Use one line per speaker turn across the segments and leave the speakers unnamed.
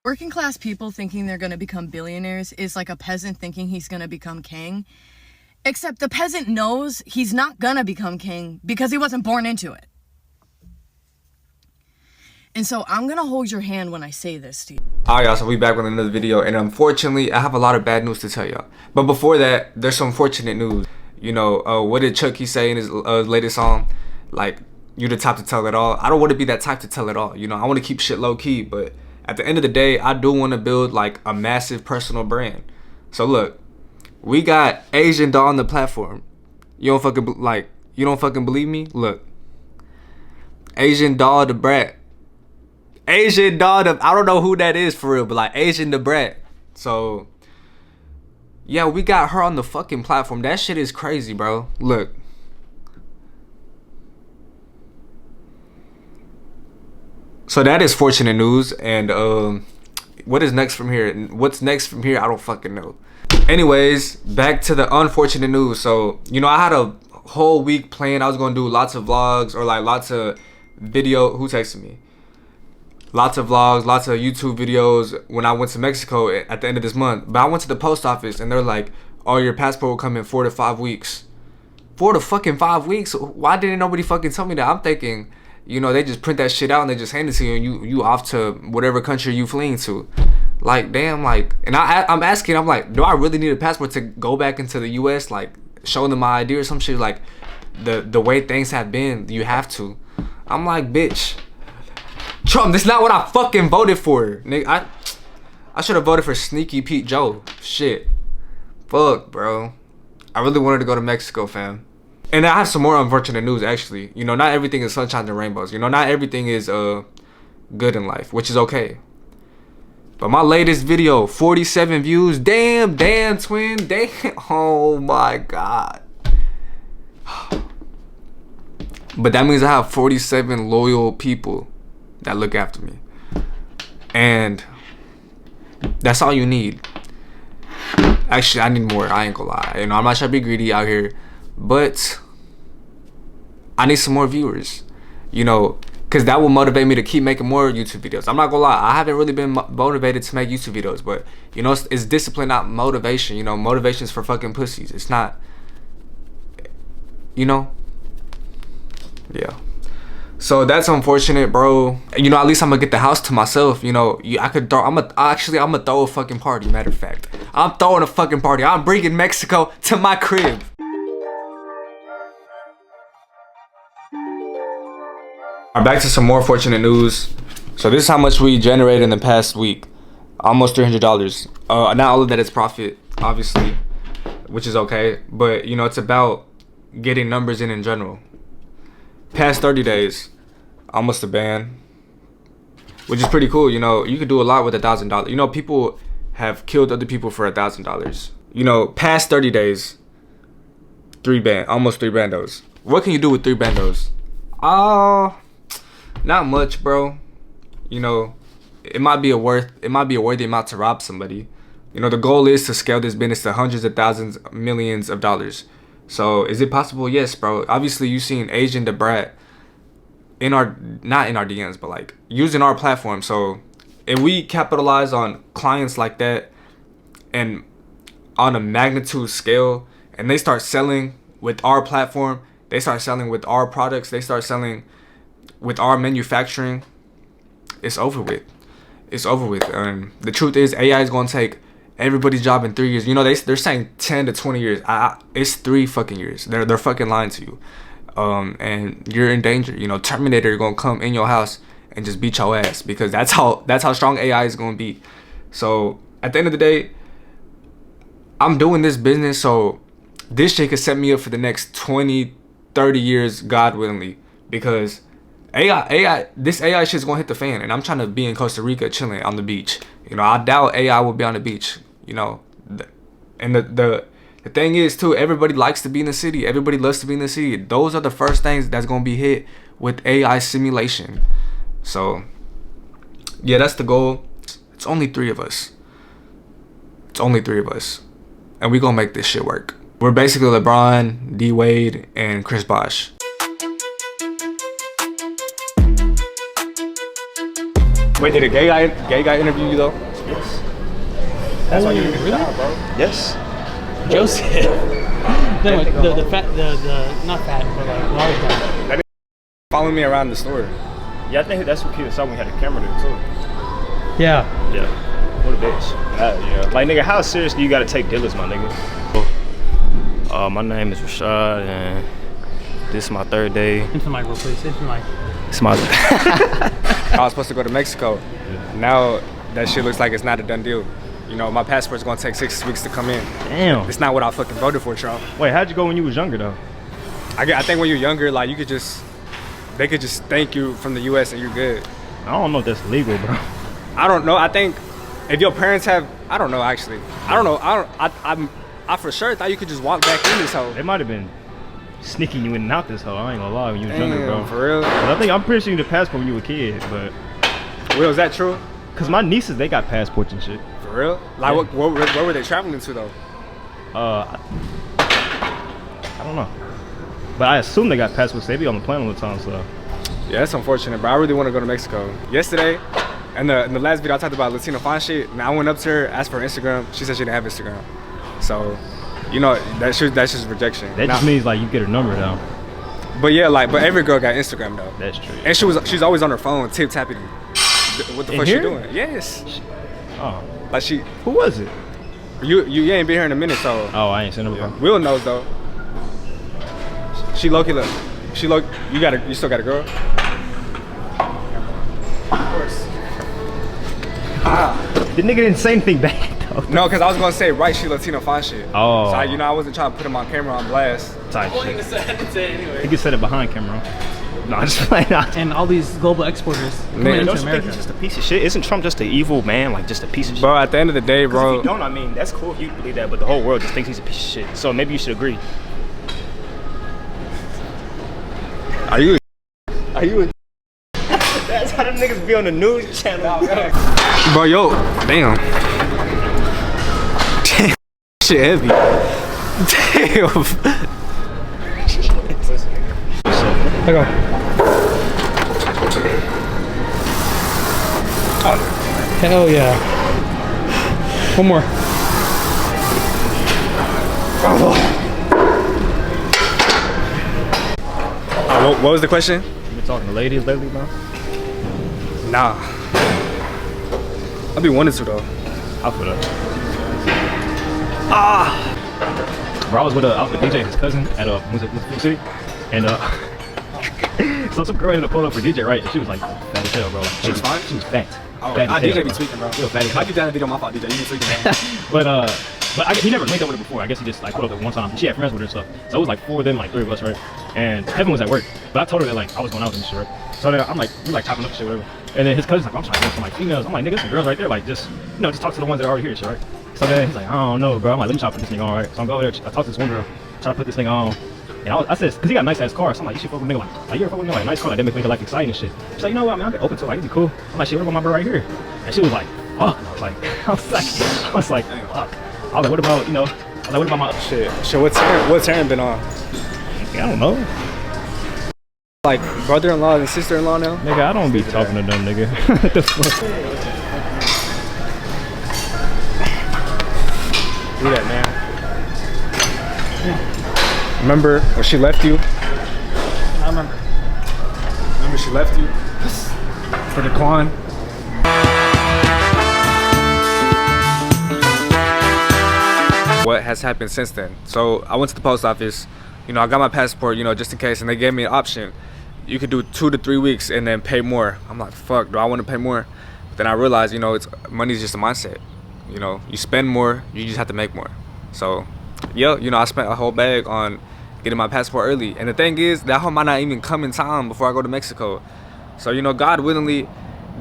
Working class people thinking they're going to become billionaires is like a peasant thinking he's going to become king. Except the peasant knows he's not going to become king because he wasn't born into it. And so I'm going to hold your hand when I say this to you.
Alright y'all, so we back with another video, and unfortunately I have a lot of bad news to tell y'all. But before that, there's some fortunate news. You know, what did Chucky say in his latest song? Like, you the type to tell it all. I don't want to be that type to tell it all. You know, I want to keep shit low key, but at the end of the day, I do want to build like a massive personal brand. So look, we got Asian Doll on the platform. You don't fucking believe me? Look, Asian Doll the Brat. Asian Doll the, I don't know who that is for real, but like Asian the Brat. So yeah, we got her on the fucking platform. That shit is crazy, bro. Look. So that is fortunate news, and what is next from here? What's next from here? I don't fucking know. Anyways, back to the unfortunate news. So, you know, I had a whole week planned. I was gonna do lots of vlogs or like lots of video. Who texted me? Lots of vlogs, lots of YouTube videos when I went to Mexico at the end of this month. But I went to the post office and they're like, "Oh, your passport will come in 4 to 5 weeks." 4 to fucking 5 weeks? Why didn't nobody fucking tell me that? I'm thinking, you know, they just print that shit out and they just hand it to you, and you off to whatever country you fleeing to. Like, damn, like, and I'm asking, I'm like, do I really need a passport to go back into the US? Like, show them my ID or some shit? Like, the way things have been, you have to. I'm like, bitch, Trump, this is not what I fucking voted for. Nigga, I should have voted for Sneaky Pete Joe. Shit. Fuck, bro. I really wanted to go to Mexico, fam. And I have some more unfortunate news, actually. You know, not everything is sunshine and rainbows. You know, not everything is good in life, which is okay. But my latest video, 47 views. Damn, twin. Damn. Oh, my God. But that means I have 47 loyal people that look after me. And that's all you need. Actually, I need more. I ain't gonna lie. You know, I'm not trying to be greedy out here. But I need some more viewers, you know, because that will motivate me to keep making more YouTube videos. I'm not gonna lie, I haven't really been motivated to make YouTube videos, but you know, it's discipline, not motivation. You know, motivation is for fucking pussies. It's not, you know. Yeah. So that's unfortunate, bro. You know, at least I'm gonna get the house to myself. You know, I could throw. I'm gonna throw a fucking party. Matter of fact, I'm throwing a fucking party. I'm bringing Mexico to my crib. Back to some more fortunate news. So this is how much we generated in the past week. Almost $300. Not all of that is profit, obviously, which is okay. But you know, it's about getting numbers in general. Past 30 days, almost a band, which is pretty cool. You know, you could do a lot with $1,000. You know, people have killed other people for $1,000. You know, past 30 days, almost 3 bandos. What can you do with 3 bandos? Not much, bro. You know, it might be a worthy amount to rob somebody. You know, the goal is to scale this business to hundreds of thousands, millions of dollars. So is it possible? Yes, bro. Obviously, you've seen Asian the Brat not in our DMs, but like using our platform. So if we capitalize on clients like that and on a magnitude scale, and they start selling with our platform, they start selling with our products, they start selling with our manufacturing, it's over with. It's over with. And the truth is, AI is gonna take everybody's job in 3 years. You know, they're saying 10 to 20 years. It's 3 fucking years. They're fucking lying to you. And you're in danger. You know, Terminator gonna come in your house and just beat your ass, because that's how strong AI is gonna be. So at the end of the day, I'm doing this business so this shit could set me up for the next 20, 30 years, God willingly, because this AI shit's gonna hit the fan, and I'm trying to be in Costa Rica chilling on the beach. You know, I doubt AI will be on the beach. You know, and the thing is too, everybody likes to be in the city. Everybody loves to be in the city. Those are the first things that's gonna be hit with AI simulation. So yeah, that's the goal. It's only 3 of us. And we gonna make this shit work. We're basically LeBron, D Wade, and Chris Bosh. Wait, did a gay guy interview you though?
Yes. That's why you need
really?
a job, bro. Yes.
Joseph. the fat, not fat, but like large guy.
That following me around the store.
Yeah, I think that's what kids saw when we had a camera there too.
Yeah.
Yeah. What a bitch. Yeah. Like nigga, how seriously you gotta take dealers, my nigga? My name is Rashad, and this is my 3rd day.
Into the mic, real please. Into the mic.
It's my.
I was supposed to go to Mexico. Now that shit looks like it's not a done deal. You know, my passport's gonna take 6 weeks to come in.
Damn.
It's not what I fucking voted for, Trump.
Wait, how'd you go when you was younger though?
I think when you're younger, like they could just thank you from the U.S. and you're good.
I don't know if that's legal, bro.
I don't know. I think if your parents have, I don't know actually. I don't know. I for sure thought you could just walk back in this hole.
They might have been sneaking you in and out this hole. I ain't gonna lie, when you was younger, bro.
For real?
I'm pretty sure you had a passport when you were a kid, but.
Will, is that true?
Cause my nieces, they got passports and shit.
For real? Like,
Yeah.
where were they traveling to though?
I don't know, but I assume they got passports. They be on the plane all the time, so.
Yeah, that's unfortunate, but I really want to go to Mexico. Yesterday, in the last video, I talked about Latino fine shit. And I went up to her, asked for her Instagram. She said she didn't have Instagram. So, you know, that's just rejection.
That just means like you get her number down.
But yeah, but every girl got Instagram though.
That's true.
And she's always on her phone, tip tapping. What the
In
fuck
here?
she doing? Yes.
Oh,
Like she,
who was it?
you ain't been here in a minute, so.
Oh, I ain't seen her before.
Will knows though. She low-key look. You still got a girl? Of course.
The nigga didn't say anything back though.
No, because I was gonna say she Latino fine shit.
Oh.
So I wasn't trying to put him on camera on blast.
Type shit. He can set it behind camera. No, I'm just playing out.
And all these global exporters coming
Man,
into
Don't you think
America.
he's just a piece of shit? Isn't Trump just an evil man, like just a piece of shit?
Bro, at the end of the day,
'Cause
bro.
if you don't, I mean, that's cool if you believe that, but the whole world just thinks he's a piece of shit. So maybe you should agree.
Are you?
That's how them niggas be on the news channel.
Bro, yo, damn. Damn, shit heavy. Damn.
There you go. Hell yeah. One more.
What was the question?
You been talking to ladies lately, bro?
Nah. I be wanting to though.
I'll put up. Bro, I was with DJ, his cousin, at Music City, and so some girl ended up pulling up for DJ, right? And she was like fat as hell, bro. Like,
She was fine?
She was fat.
Oh,
Fat as
DJ
hell,
be
bro.
tweaking, bro.
Real fat as
If
hell.
I keep that video, my fault, DJ. You be tweaking, bro.
But he never linked up with her before. I guess he just like pulled up at one time. She had friends with her and stuff. So it was like 4 of them, like 3 of us, right? And Kevin was at work. But I told her that like I was going out with him and shit, right? So then I'm like, we're like chopping up shit, whatever. And then his cousin's like, I'm trying to get some like females. I'm like, nigga, some girls right there. Like just, just talk to the ones that are already here, shit, right? So then he's like, I don't know, bro. I'm like, let me try to put this nigga on, right? So I'm going over there. I talked to this one girl, try to put this nigga on. And I said, because he got a nice ass car. So I'm like, you should fuck with a nigga like you ever fuck with a nigga like a nice car? Like, that make nigga like exciting and shit. She's like, you know what? I mean, I'm open to it. Like, it'd be cool. I'm like, shit, what about my bro right here? And she was like, fuck. And I was like, fuck. I was like, what about, what about my
Shit, what's Aaron been on?
I don't know.
Like brother-in-law and sister-in-law now?
Nigga, I don't be talking to them, nigga. What the fuck?
Do that, man. Remember when she left you?
I remember.
Remember she left you? For the Quan? What has happened since then? So I went to the post office, I got my passport, just in case, and they gave me an option. You could do 2 to 3 weeks and then pay more. I'm like, fuck, do I want to pay more? But then I realized, money's just a mindset. You spend more, you just have to make more. So, yeah, I spent a whole bag on getting my passport early. And the thing is, that whole might not even come in time before I go to Mexico. So, God willingly,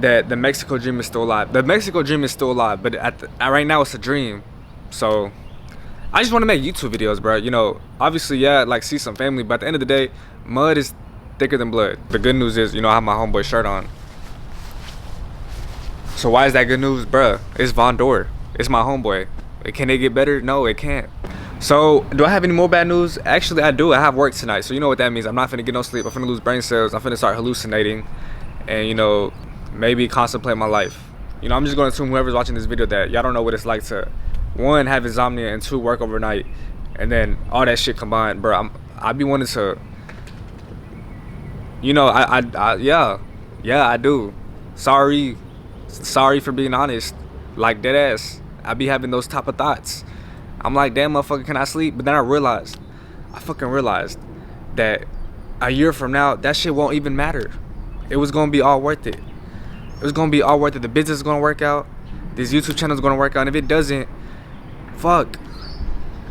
that the Mexico dream is still alive. The Mexico dream is still alive, but right now it's a dream. So, I just want to make YouTube videos, bro. Obviously, yeah, like see some family, but at the end of the day, mud is thicker than blood. The good news is, I have my homeboy shirt on. So why is that good news, bruh? It's Von Dor. It's my homeboy. Can it get better? No, it can't. So, do I have any more bad news? Actually, I do. I have work tonight, so you know what that means. I'm not finna get no sleep. I'm finna lose brain cells. I'm finna start hallucinating, and maybe contemplate my life. You know, I'm just gonna assume whoever's watching this video that y'all don't know what it's like to, one, have insomnia, and two, work overnight, and then all that shit combined, bro. I'd be wanting to, you know, yeah, I do. Sorry for being honest. Like, dead ass, I be having those type of thoughts. I'm like, damn, motherfucker, can I sleep? But then I fucking realized that a year from now, that shit won't even matter. It was gonna be all worth it. It was gonna be all worth it. The business is gonna work out. This YouTube channel is gonna work out. And if it doesn't, fuck.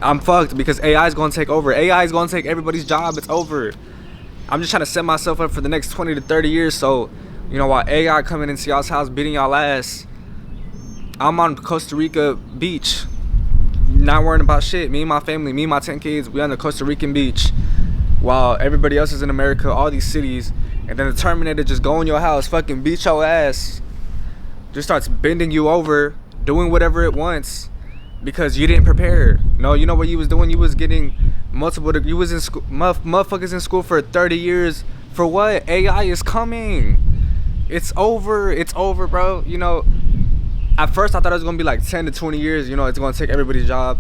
I'm fucked because AI is gonna take over. AI is gonna take everybody's job. It's over. I'm just trying to set myself up for the next 20 to 30 years. So, you know, while AI coming into y'all's house beating y'all ass, I'm on Costa Rica beach, not worrying about shit. Me and my family, me and my 10 kids, we on the Costa Rican beach, while everybody else is in America, all these cities. And then the Terminator just go in your house, fucking beat your ass, just starts bending you over, doing whatever it wants because you didn't prepare. No, you know what you was doing? You was getting you was in school, motherfuckers in school for 30 years. For what? AI is coming. It's over, bro. You know, at first I thought it was gonna be like 10 to 20 years, you know, it's gonna take everybody's job.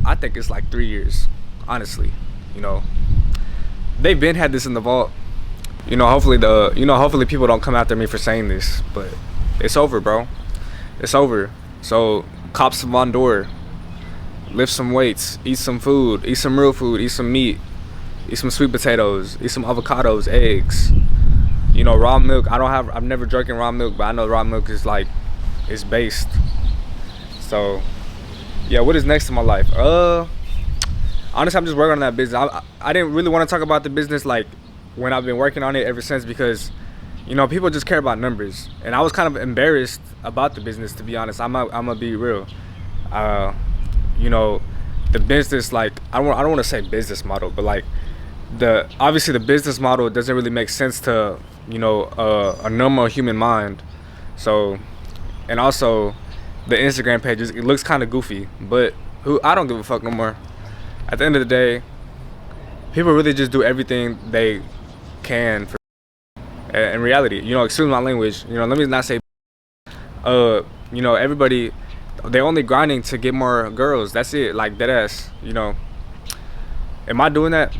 I think it's like 3 years, honestly. You know, they've been had this in the vault. You know, hopefully people don't come after me for saying this, but it's over, bro. It's over. So cop some Von Dor, lift some weights, eat some food, eat some real food, eat some meat, eat some sweet potatoes, eat some avocados, eggs. You know, raw milk. I've never drinking raw milk, but I know raw milk is like, it's based. So yeah, what is next in my life? Honestly, I'm just working on that business. I didn't really want to talk about the business like when I've been working on it ever since, because, you know, people just care about numbers, and I was kind of embarrassed about the business, to be honest. I'm gonna be real. You know, the business, like, I don't want to say business model, but like obviously the business model doesn't really make sense to, you know, a normal human mind. So, and also the Instagram page, it looks kind of goofy, but I don't give a fuck no more. At the end of the day, people really just do everything they can for in reality. You know, excuse my language, you know, let me not say you know, everybody, they're only grinding to get more girls. That's it, like, dead ass. You know, am I doing that?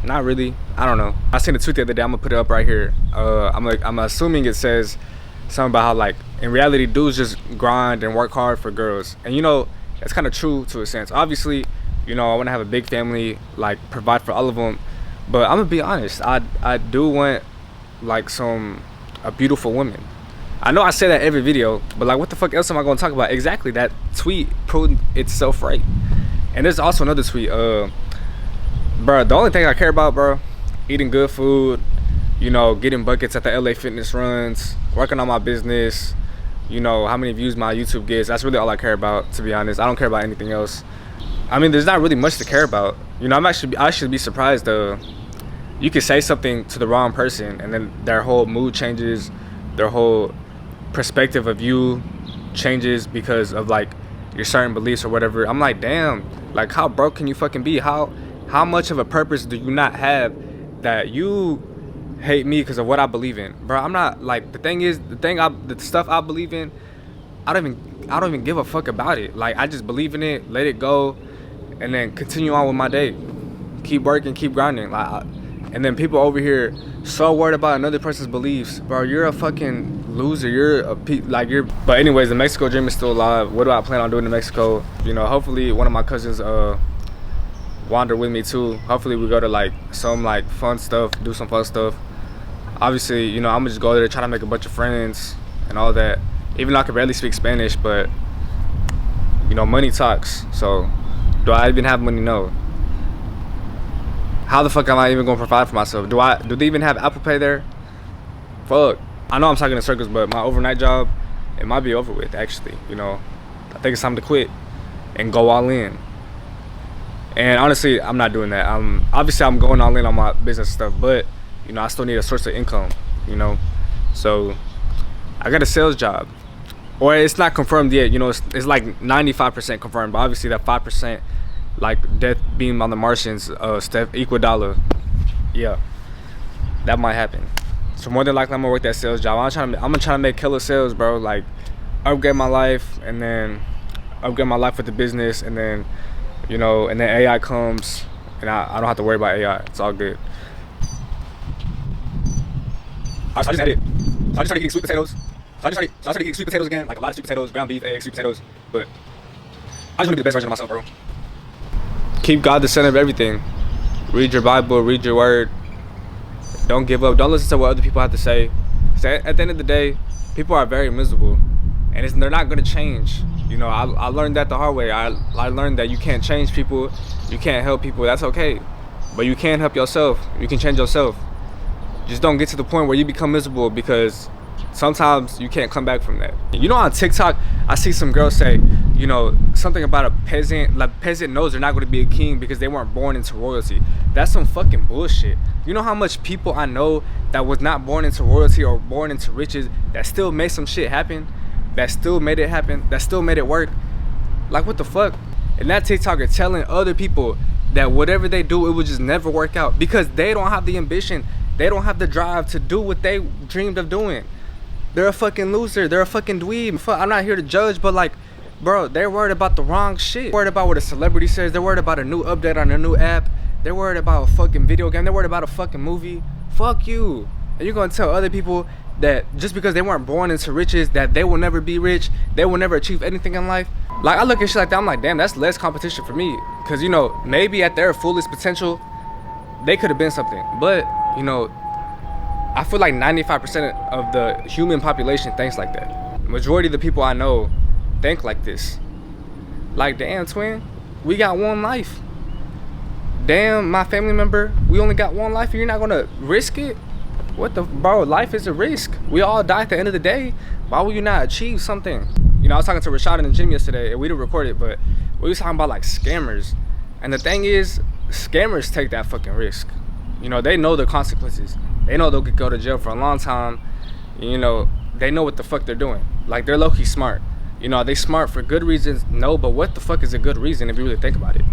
Not really. I don't know. I seen a tweet the other day. I'm gonna put it up right here. I'm assuming it says something about how, like, in reality, dudes just grind and work hard for girls. And, you know, that's kind of true to a sense. Obviously, you know, I want to have a big family, like, provide for all of them. But I'm gonna be honest, I do want, like, a beautiful woman. I know I say that every video, but, like, what the fuck else am I gonna talk about? Exactly, that tweet proved itself right. And there's also another tweet. Bro, the only thing I care about, bro, eating good food, you know, getting buckets at the LA fitness runs, working on my business, you know, how many views my YouTube gets. That's really all I care about, to be honest. I don't care about anything else. I mean, there's not really much to care about. You know, I should be surprised. You could say something to the wrong person, and then their whole mood changes, their whole perspective of you changes because of, like, your certain beliefs or whatever. I'm like, damn, like, how broke can you fucking be? How much of a purpose do you not have that you hate me because of what I believe in? Bro, I'm not, like, the stuff I believe in, I don't even give a fuck about it. Like, I just believe in it, let it go, and then continue on with my day. Keep working, keep grinding. Like, and then people over here so worried about another person's beliefs. Bro, you're a fucking loser. But anyways, the Mexico dream is still alive. What do I plan on doing in Mexico? You know, hopefully one of my cousins wander with me too. Hopefully we go to, like, some, like, fun stuff, do some fun stuff. Obviously, you know, I'm gonna just go there, try to make a bunch of friends and all that. Even though I can barely speak Spanish, but, you know, money talks. So do I even have money? No. How the fuck am I even gonna provide for myself? Do they even have Apple Pay there? Fuck. I know I'm talking in circles, but my overnight job, it might be over with, actually. You know, I think it's time to quit and go all in. And honestly, I'm not doing that. Obviously I'm going all in on my business stuff, but, you know, I still need a source of income, you know. So I got a sales job, or it's not confirmed yet. You know, it's like 95% confirmed, but obviously that 5%, like death beam on the Martians, Steph Iguodala, yeah, that might happen. So more than likely, I'm gonna work that sales job. I'm gonna try to make killer sales, bro. Like, upgrade my life, and then upgrade my life with the business, and then, you know, and then AI comes, and I don't have to worry about AI. It's all good. I just had it. So I just started eating sweet potatoes. So I started eating sweet potatoes again, like a lot of sweet potatoes, ground beef, eggs, sweet potatoes. But I just want to be the best version of myself, bro. Keep God the center of everything. Read your Bible, read your word. Don't give up. Don't listen to what other people have to say. So at the end of the day, people are very miserable, and they're not gonna change. You know, I learned that the hard way. I learned that you can't change people, you can't help people. That's okay, but you can help yourself. You can change yourself. Just don't get to the point where you become miserable, because sometimes you can't come back from that. You know, on TikTok, I see some girls say, you know, something about a peasant, like peasant knows they're not going to be a king because they weren't born into royalty. That's some fucking bullshit. You know how much people I know that was not born into royalty or born into riches that still made some shit happen, that still made it happen, that still made it work? Like, what the fuck? And that TikToker telling other people that whatever they do, it would just never work out because they don't have the ambition, they don't have the drive to do what they dreamed of doing. They're a fucking loser, they're a fucking dweeb. I'm not here to judge, but like, bro, they're worried about the wrong shit. They're worried about what a celebrity says, they're worried about a new update on a new app, they're worried about a fucking video game, they're worried about a fucking movie. Fuck you. And you're gonna tell other people that just because they weren't born into riches, that they will never be rich, they will never achieve anything in life? Like, I look at shit like that, I'm like, damn, that's less competition for me. Cause, you know, maybe at their fullest potential, they could have been something. But, you know, I feel like 95% of the human population thinks like that. Majority of the people I know think like this. Like, damn, twin, we got one life. Damn, my family member, we only got one life and you're not gonna risk it? What the, bro, life is a risk. We all die at the end of the day. Why would you not achieve something? You know, I was talking to Rashad in the gym yesterday, and we didn't record it, but we was talking about like scammers. And the thing is, scammers take that fucking risk. You know, they know the consequences. They know they'll go to jail for a long time. You know, they know what the fuck they're doing. Like, they're low-key smart. You know, are they smart for good reasons? No, but what the fuck is a good reason if you really think about it?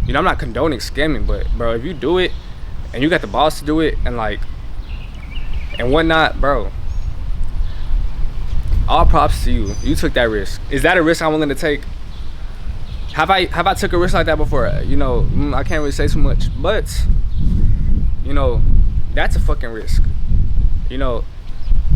You know, I'm not condoning scamming, but bro, if you do it and you got the balls to do it and like, and whatnot, bro, all props to you. You took that risk. Is that a risk I'm willing to take? Have I took a risk like that before? You know, I can't really say too much, but you know, that's a fucking risk. You know,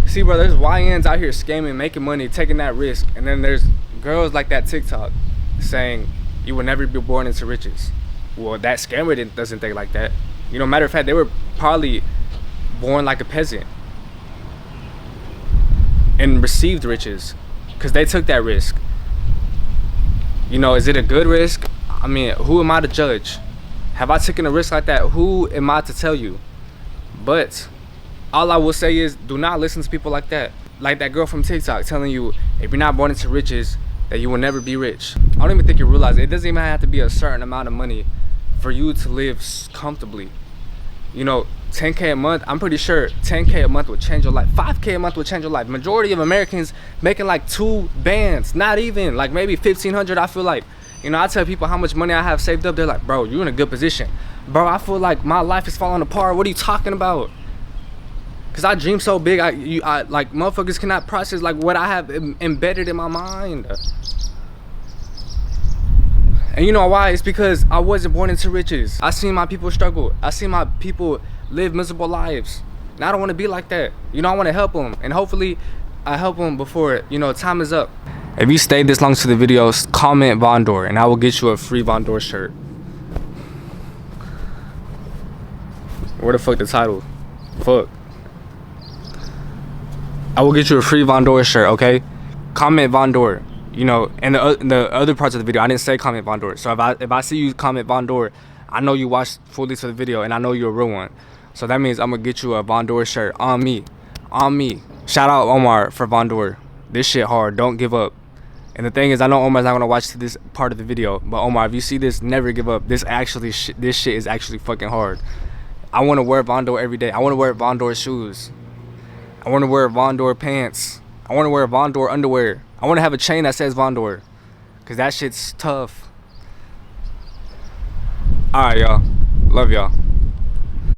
see, bro, there's YNs out here scamming, making money, taking that risk, and then there's girls like that TikTok saying you will never be born into riches. Well, that scammer doesn't think like that. You know, matter of fact, they were probably born like a peasant and received riches because they took that risk. You know, is it a good risk? I mean, who am I to judge? Have I taken a risk like that? Who am I to tell you? But all I will say is, do not listen to people like that. Like that girl from TikTok telling you, if you're not born into riches, that you will never be rich. I don't even think you realize it doesn't even have to be a certain amount of money for you to live comfortably. You know, 10K a month, I'm pretty sure 10K a month would change your life. 5K a month would change your life. Majority of Americans making like 2 bands, not even, like maybe 1,500, I feel like. You know, I tell people how much money I have saved up, they're like, bro, you're in a good position. Bro, I feel like my life is falling apart. What are you talking about? Cause I dream so big, I like motherfuckers cannot process like what I have embedded in my mind. And you know why? It's because I wasn't born into riches. I seen my people struggle. I seen my people live miserable lives. And I don't want to be like that. You know, I want to help them. And hopefully I help them before, you know, time is up. If you stayed this long to the videos, comment Von Dor and I will get you a free Von Dor shirt. Where the fuck the title? Fuck. I will get you a free Von Dor shirt, okay? Comment Von Dor. You know, and the other parts of the video, I didn't say comment Von Dor. So if I see you comment Von Dor, I know you watched fully to the video and I know you're a real one. So that means I'm gonna get you a Von Dor shirt on me. On me. Shout out Omar for Von Dor. This shit hard. Don't give up. And the thing is, I know Omar's not gonna watch this part of the video, but Omar, if you see this, never give up. This shit is actually fucking hard. I wanna wear Von Dor every day. I wanna wear Von Dor shoes. I wanna wear Von Dor pants. I wanna wear Von Dor underwear. I want to have a chain that says Von Dor, because that shit's tough. All right, y'all. Love y'all.